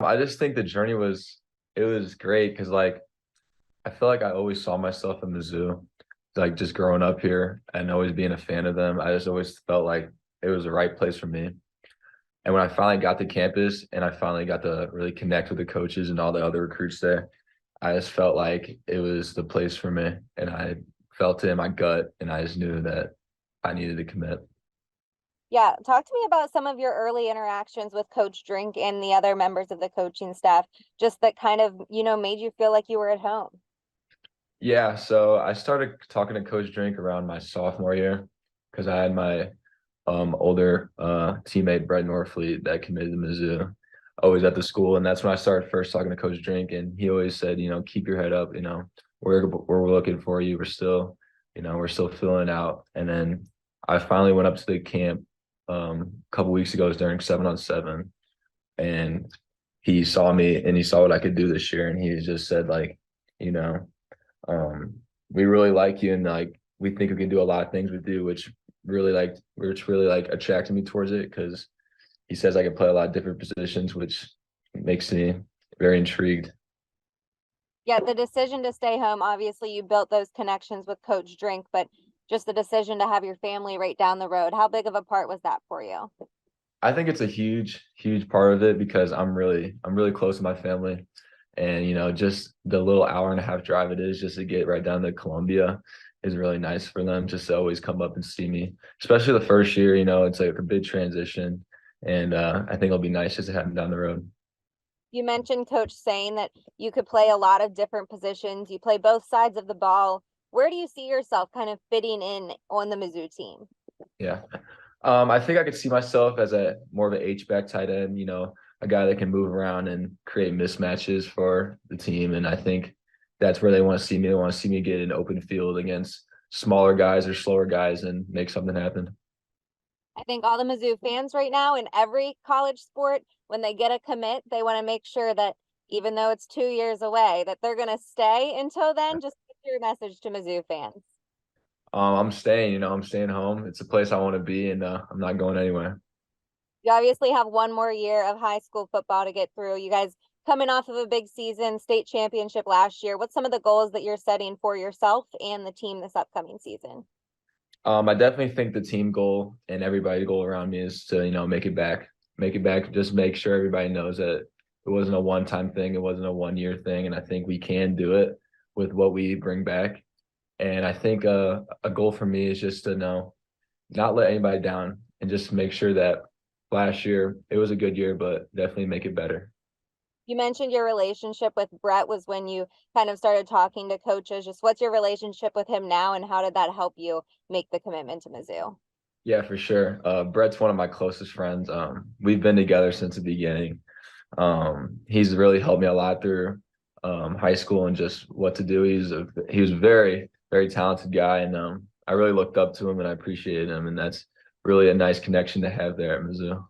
I just think the journey it was great because like I feel like I always saw myself in Mizzou, like just growing up here and always being a fan of them. I just always felt like it was the right place for me. And when I finally got to campus and I finally got to really connect with the coaches and all the other recruits there, I just felt like it was the place for me. And I felt it in my gut and I just knew that I needed to commit. Yeah, talk to me about some of your early interactions with Coach Drink and the other members of the coaching staff, just that kind of, made you feel like you were at home. Yeah, so I started talking to Coach Drink around my sophomore year because I had my older teammate Brett Norfleet that committed to Mizzou, always at the school, and that's when I started first talking to Coach Drink, and he always said, keep your head up, we're looking for you, we're still filling out, and then I finally went up to the camp a couple weeks ago during 7-on-7, and he saw me and he saw what I could do this year, and he just said like, you know um, we really like you and like we think we can do a lot of things with you, which really like attracted me towards it because he says I can play a lot of different positions, which makes me very intrigued. Yeah, the decision to stay home, obviously you built those connections with Coach Drink, but just the decision to have your family right down the road, how big of a part was that for you? I think it's a huge part of it because I'm really close to my family. And just the little hour and a half drive it is just to get right down to Columbia is really nice for them just to always come up and see me. Especially the first year, it's like a big transition. And I think it'll be nice just to have them down the road. You mentioned Coach saying that you could play a lot of different positions. You play both sides of the ball. Where do you see yourself kind of fitting in on the Mizzou team? Yeah. I think I could see myself as a more of an H-back tight end, a guy that can move around and create mismatches for the team. And I think that's where they want to see me. They want to see me get an open field against smaller guys or slower guys and make something happen. I think all the Mizzou fans right now in every college sport, when they get a commit, they want to make sure that even though it's 2 years away, that they're going to stay until then. Just get your message to Mizzou fans. I'm staying home. It's a place I want to be, and I'm not going anywhere. You obviously have one more year of high school football to get through. You guys coming off of a big season, state championship last year. What's some of the goals that you're setting for yourself and the team this upcoming season? I definitely think the team goal and everybody goal around me is to, make it back, just make sure everybody knows that it wasn't a one-time thing, it wasn't a one-year thing, and I think we can do it with what we bring back. And I think a goal for me is just to not let anybody down and just make sure that last year it was a good year, but definitely make it better. You mentioned your relationship with Brett was when you kind of started talking to coaches. Just what's your relationship with him now, and how did that help you make the commitment to Mizzou? Yeah, for sure. Brett's one of my closest friends. We've been together since the beginning. He's really helped me a lot through high school and just what to do. He was a very talented guy, and I really looked up to him and I appreciated him, and that's really a nice connection to have there at Mizzou.